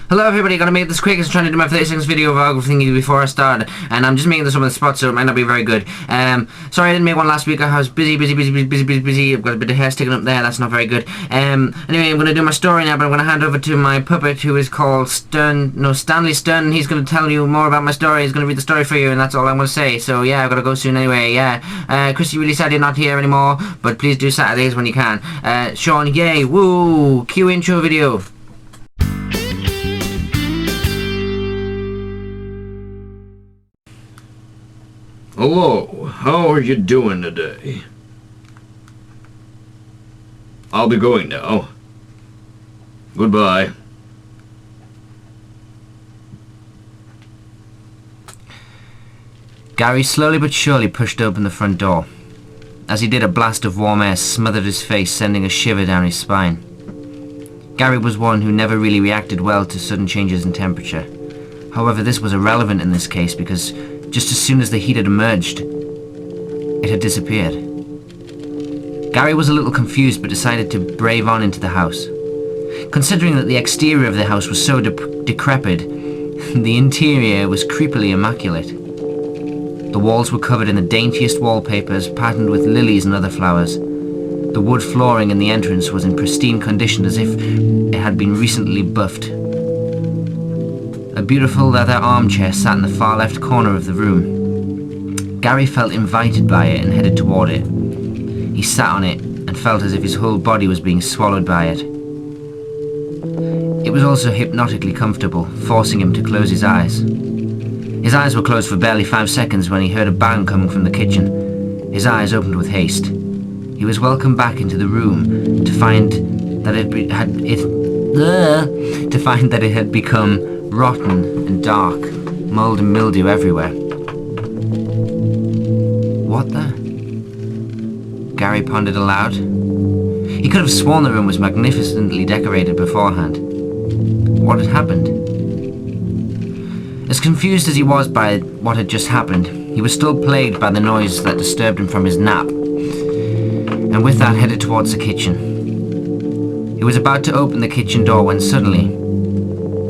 Hello everybody, gonna make this quick. I'm trying to do my 30 seconds video vlog thingy before I start, and I'm just making this up on the spot, so it might not be very good. Sorry I didn't make one last week. I was busy. I've got a bit of hair sticking up there. That's not very good. Anyway, I'm gonna do my story now, but I'm gonna hand over to my puppet, who is called Stanley Stern, and he's gonna tell you more about my story. He's gonna read the story for you, and that's all I'm gonna say. So yeah, I've gotta go soon anyway. Yeah. Christy, really sad you're not here anymore, but please do Saturdays when you can. Sean, yay, woo, cue intro video. Hello, how are you doing today? I'll be going now. Goodbye. Gary slowly but surely pushed open the front door. As he did, a blast of warm air smothered his face, sending a shiver down his spine. Gary was one who never really reacted well to sudden changes in temperature. However, this was irrelevant in this case because just as soon as the heat had emerged, it had disappeared. Gary was a little confused but decided to brave on into the house. Considering that the exterior of the house was so decrepit, the interior was creepily immaculate. The walls were covered in the daintiest wallpapers, patterned with lilies and other flowers. The wood flooring in the entrance was in pristine condition, as if it had been recently buffed. A beautiful leather armchair sat in the far left corner of the room. Gary felt invited by it and headed toward it. He sat on it and felt as if his whole body was being swallowed by it. It was also hypnotically comfortable, forcing him to close his eyes. His eyes were closed for barely 5 seconds when he heard a bang coming from the kitchen. His eyes opened with haste. He was welcomed back into the room to find that it had become rotten and dark, mold and mildew everywhere. What the? Gary pondered aloud. He could have sworn the room was magnificently decorated beforehand. What had happened? As confused as he was by what had just happened, he was still plagued by the noise that disturbed him from his nap, and with that headed towards the kitchen. He was about to open the kitchen door when suddenly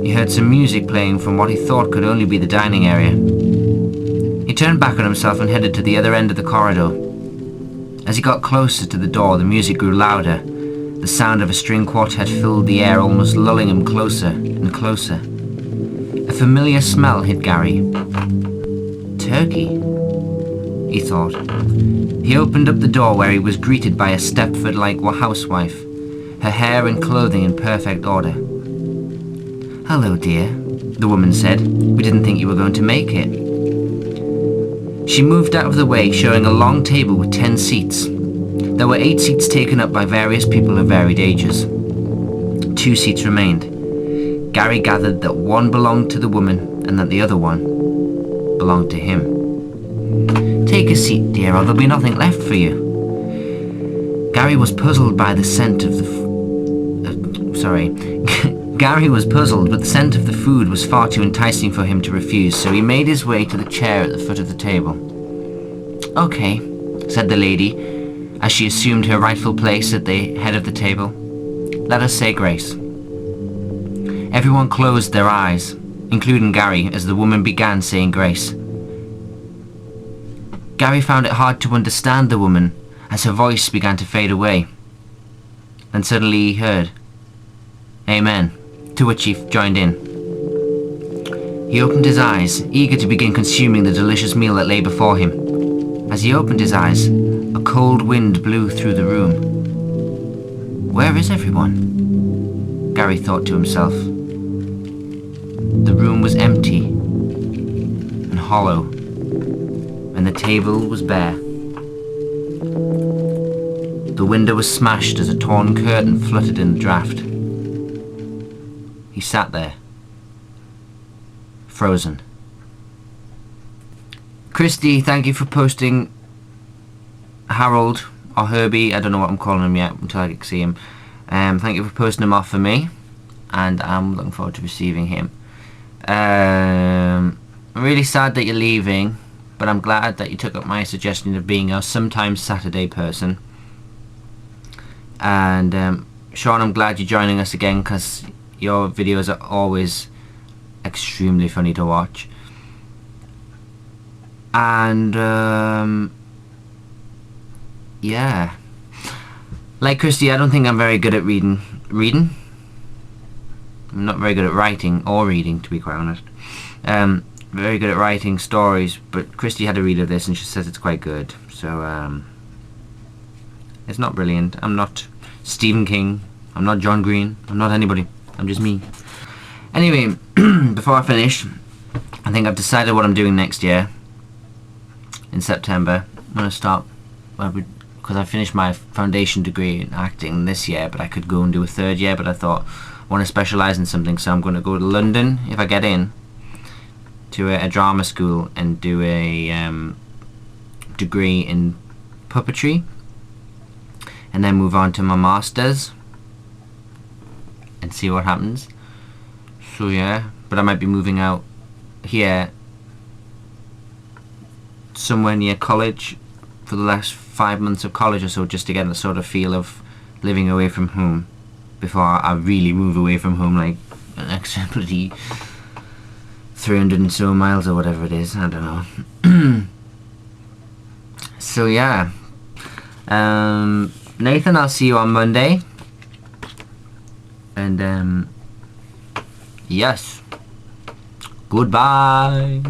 he heard some music playing from what he thought could only be the dining area. He turned back on himself and headed to the other end of the corridor. As he got closer to the door, the music grew louder. The sound of a string quartet filled the air, almost lulling him closer and closer. A familiar smell hit Gary. Turkey, he thought. He opened up the door where he was greeted by a Stepford-like housewife, her hair and clothing in perfect order. "Hello, dear," the woman said. "We didn't think you were going to make it." She moved out of the way, showing a long table with 10 seats. There were 8 seats taken up by various people of varied ages. 2 seats remained. Gary gathered that one belonged to the woman and that the other one belonged to him. "Take a seat, dear, or there'll be nothing left for you." Gary was puzzled by the scent of Gary was puzzled, but the scent of the food was far too enticing for him to refuse, so he made his way to the chair at the foot of the table. "Okay," said the lady, as she assumed her rightful place at the head of the table. "Let us say grace." Everyone closed their eyes, including Gary, as the woman began saying grace. Gary found it hard to understand the woman as her voice began to fade away. Then suddenly he heard, "Amen," to which he joined in. He opened his eyes, eager to begin consuming the delicious meal that lay before him. As he opened his eyes, a cold wind blew through the room. "Where is everyone?" Gary thought to himself. The room was empty and hollow, and the table was bare. The window was smashed as a torn curtain fluttered in the draught. He sat there, frozen. Christy, thank you for posting Harold, or Herbie, I don't know what I'm calling him yet until I can see him. Thank you for posting him off for me, and I'm looking forward to receiving him. I'm really sad that you're leaving, but I'm glad that you took up my suggestion of being a sometimes Saturday person. And Sean, I'm glad you're joining us again, because Your videos are always extremely funny to watch. And yeah, like Christy, I don't think I'm very good at reading. I'm not very good at writing or reading, to be quite honest. Very good at writing stories, but Christy had a read of this and she says it's quite good. So it's not brilliant. I'm not Stephen King. I'm not John Green. I'm not anybody. I'm just me. Anyway, before I finish, I think I've decided what I'm doing next year. In September, I'm going to start, because I finished my foundation degree in acting this year, but I could go and do a third year, but I thought I want to specialise in something, so I'm going to go to London, if I get in, to a drama school and do a degree in puppetry, and then move on to my masters and see what happens. So yeah, but I might be moving out here somewhere near college for the last 5 months of college or so, just to get a sort of feel of living away from home before I really move away from home, like an extra bloody 300 and so miles or whatever it is. I don't know. So yeah, Nathan, I'll see you on Monday. And yes, goodbye.